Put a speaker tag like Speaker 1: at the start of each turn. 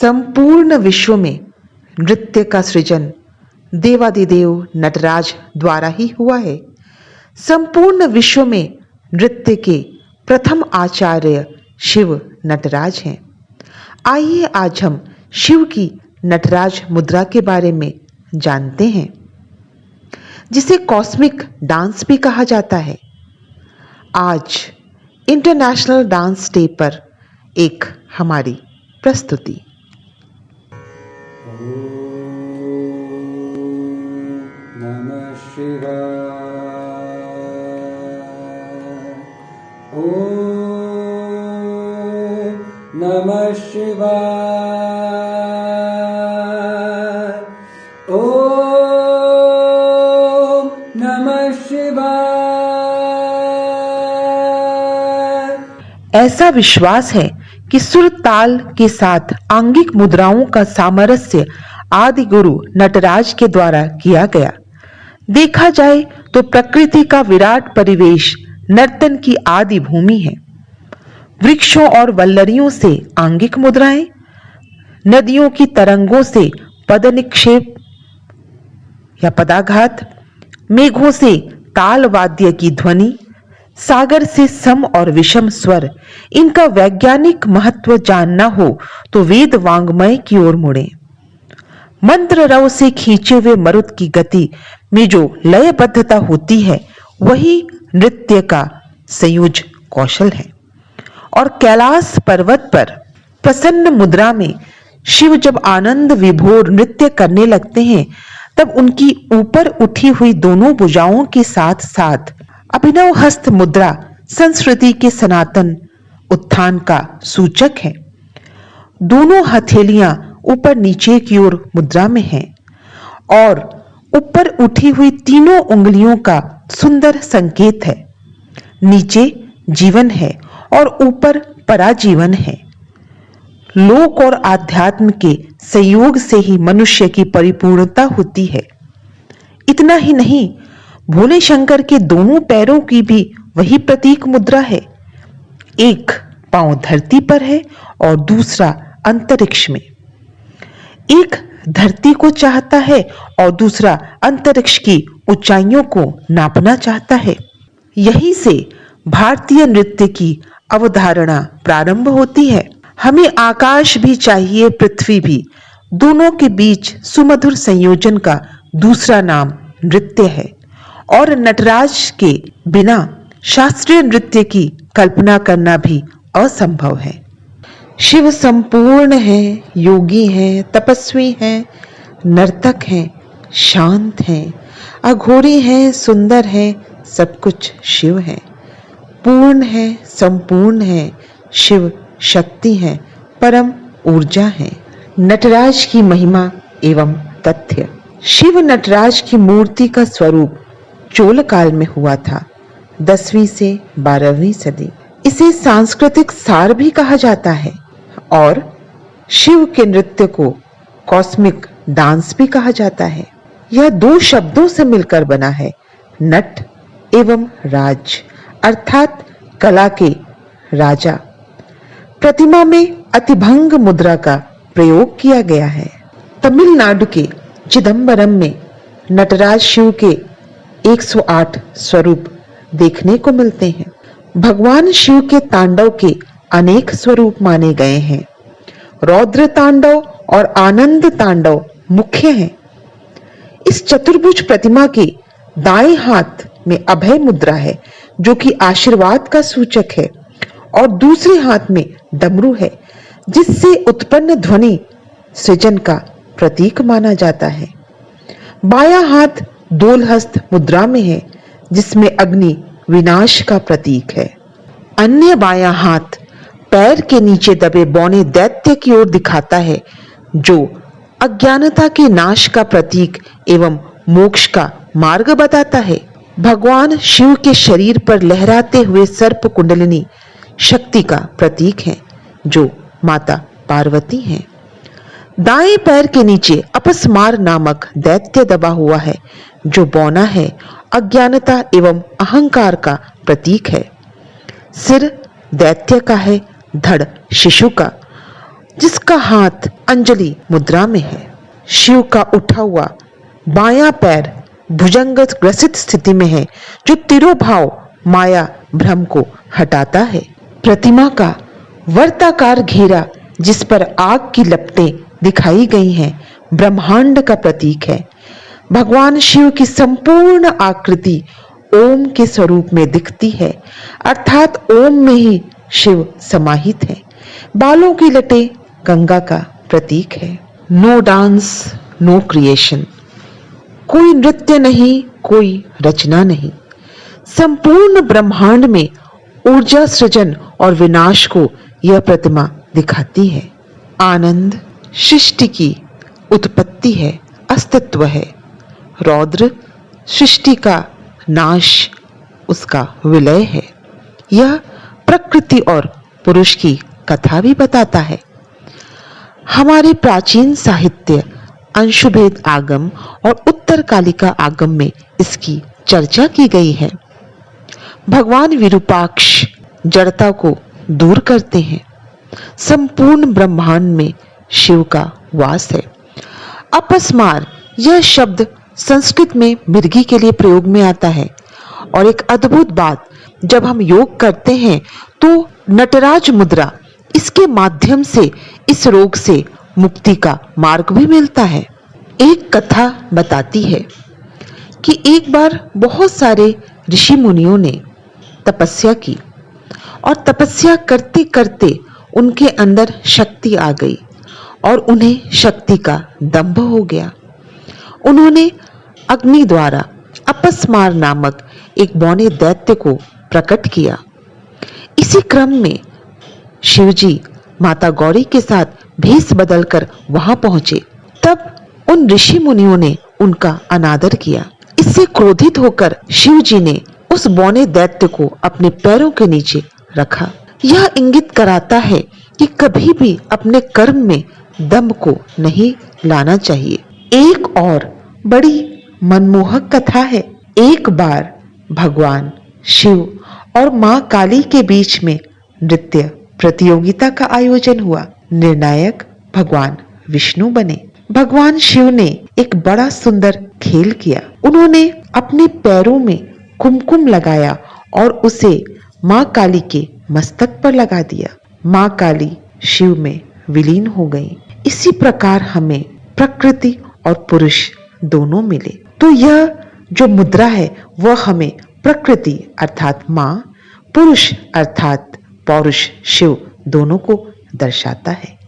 Speaker 1: संपूर्ण विश्व में नृत्य का सृजन देवादिदेव नटराज द्वारा ही हुआ है। संपूर्ण विश्व में नृत्य के प्रथम आचार्य शिव नटराज हैं। आइए आज हम शिव की नटराज मुद्रा के बारे में जानते हैं, जिसे कॉस्मिक डांस भी कहा जाता है। आज इंटरनेशनल डांस डे पर एक हमारी प्रस्तुति।
Speaker 2: नमः शिवाय। ओम नमः शिवाय। ओम नमः शिवाय।
Speaker 1: ऐसा विश्वास है कि सुर ताल के साथ आंगिक मुद्राओं का सामरस्य आदि गुरु नटराज के द्वारा किया गया। देखा जाए तो प्रकृति का विराट परिवेश नर्तन की आदि भूमि है। वृक्षों और वल्लरियों से आंगिक मुद्राएं, नदियों की तरंगों से पद निक्षेप या पदाघात, मेघों से ताल वाद्य की ध्वनि, सागर से सम और विषम स्वर, इनका वैज्ञानिक महत्व जानना हो तो वेद वांग्मय की ओर मुड़े। मंत्र रव से खींचे हुए मरुत की गति में जो लयबद्धता होती है, वही नृत्य का संयोज कौशल है। और कैलाश पर्वत पर प्रसन्न मुद्रा में शिव जब आनंद विभोर नृत्य करने लगते हैं, तब उनकी ऊपर उठी हुई दोनों भुजाओं के साथ साथ अभिनव हस्त मुद्रा संस्कृति के सनातन उत्थान का सूचक है। दोनों हथेलियां ऊपर नीचे की ओर मुद्रा में हैं और ऊपर उठी हुई तीनों उंगलियों का सुंदर संकेत है। नीचे जीवन है और ऊपर पराजीवन है। लोक और आध्यात्म के संयोग से ही मनुष्य की परिपूर्णता होती है। इतना ही नहीं, भोले शंकर के दोनों पैरों की भी वही प्रतीक मुद्रा है। एक पांव धरती पर है और दूसरा अंतरिक्ष में। एक धरती को चाहता है और दूसरा अंतरिक्ष की ऊंचाइयों को नापना चाहता है। यहीं से भारतीय नृत्य की अवधारणा प्रारंभ होती है। हमें आकाश भी चाहिए, पृथ्वी भी। दोनों के बीच सुमधुर संयोजन का दूसरा नाम नृत्य है और नटराज के बिना शास्त्रीय नृत्य की कल्पना करना भी असंभव है। शिव संपूर्ण है, योगी है, तपस्वी है, नर्तक है, शांत है, अघोरी है, सुंदर है, सब कुछ शिव है। पूर्ण है, संपूर्ण है, शिव शक्ति है, परम ऊर्जा है। नटराज की महिमा एवं तथ्य। शिव नटराज की मूर्ति का स्वरूप चोल काल में हुआ था, 10वीं से 12वीं सदी। इसे सांस्कृतिक सार भी कहा जाता है और शिव के नृत्य को कॉस्मिक डांस भी कहा जाता है। यह दो शब्दों से मिलकर बना है, नट एवं राज, अर्थात कला के राजा। प्रतिमा में अतिभंग मुद्रा का प्रयोग किया गया है। तमिलनाडु के चिदंबरम में नटराज शिव के 108 स्वरूप देखने को मिलते हैं। भगवान शिव के तांडव के अनेक स्वरूप माने गए हैं। रौद्र तांडव और आनंद तांडव मुख्य हैं। इस चतुर्भुज प्रतिमा के दाएं हाथ में अभय मुद्रा है, जो कि आशीर्वाद का सूचक है, और दूसरे हाथ में डमरू है, जिससे उत्पन्न ध्वनि सृजन का प्रतीक माना जाता है। बायां हाथ दोलहस्त मुद्रा में है, जिसमें अग्नि विनाश का प्रतीक है। अन्य बायां हाथ पैर के नीचे दबे बौने दैत्य की ओर दिखाता है, जो अज्ञानता के नाश का प्रतीक एवं मोक्ष का मार्ग बताता है। भगवान शिव के शरीर पर लहराते हुए सर्प कुंडलिनी शक्ति का प्रतीक है, जो माता पार्वती हैं। दाएं पैर के नीचे अपस्मार नामक दैत्य दबा हुआ है, जो बौना है, अज्ञानता एवं अहंकार का प्रतीक है। सिर दैत्य का है, धड़ शिशु का, जिसका हाथ अंजलि मुद्रा में है। शिव का उठा हुआ बायां पैर भुजंग ग्रसित स्थिति में है, जो तिरोभाव माया भ्रम को हटाता है। प्रतिमा का वर्ताकार घेरा जिस पर आग की लपटें दिखाई गई हैं, ब्रह्मांड का प्रतीक है। भगवान शिव की संपूर्ण आकृति ओम के स्वरूप में दिखती है, अर्थात ओम में ही शिव समाहित है। बालों की लटें गंगा का प्रतीक है। नो डांस नो क्रिएशन, कोई नृत्य नहीं, कोई रचना नहीं। संपूर्ण ब्रह्मांड में ऊर्जा सृजन और विनाश को यह प्रतिमा दिखाती है। आनंद सृष्टि की उत्पत्ति है, अस्तित्व है। रौद्र सृष्टि का नाश, उसका विलय है। यह प्रकृति और पुरुष की कथा भी बताता है। हमारे प्राचीन साहित्य अंशुभेद आगम और उत्तरकालिका आगम में इसकी चर्चा की गई है। भगवान विरूपाक्ष जड़ता को दूर करते हैं। संपूर्ण ब्रह्मांड में शिव का वास है। अपस्मार यह शब्द संस्कृत में मिर्गी के लिए प्रयोग में आता है। और एक अद्भुत बात, जब हम योग करते हैं तो नटराज मुद्रा, इसके माध्यम से इस रोग से मुक्ति का मार्ग भी मिलता है। एक कथा बताती है कि एक बार बहुत सारे ऋषि मुनियों ने तपस्या की और तपस्या करते करते उनके अंदर शक्ति आ गई और उन्हें शक्ति का दंभ हो गया। उन्होंने अग्नि द्वारा अपस्मार नामक एक बौने दैत्य को प्रकट किया। इसी क्रम में शिवजी माता गौरी के साथ भेष बदलकर वहां पहुंचे। तब उन ऋषि मुनियों ने उनका अनादर किया। इससे क्रोधित होकर शिवजी ने उस बौने दैत्य को अपने पैरों के नीचे रखा। यह इंगित कराता है कि कभी भी अपने कर्म में दंभ को नहीं लाना चाहिए। एक और बड़ी मनमोहक कथा है। एक बार भगवान शिव और मां काली के बीच में नृत्य प्रतियोगिता का आयोजन हुआ। निर्णायक भगवान विष्णु बने। भगवान शिव ने एक बड़ा सुंदर खेल किया। उन्होंने अपने पैरों में कुमकुम लगाया और उसे मां काली के मस्तक पर लगा दिया। मां काली शिव में विलीन हो गई। इसी प्रकार हमें प्रकृति और पुरुष दोनों मिले। तो यह जो मुद्रा है वह हमें प्रकृति अर्थात मां, पुरुष अर्थात पौरुष शिव दोनों को दर्शाता है।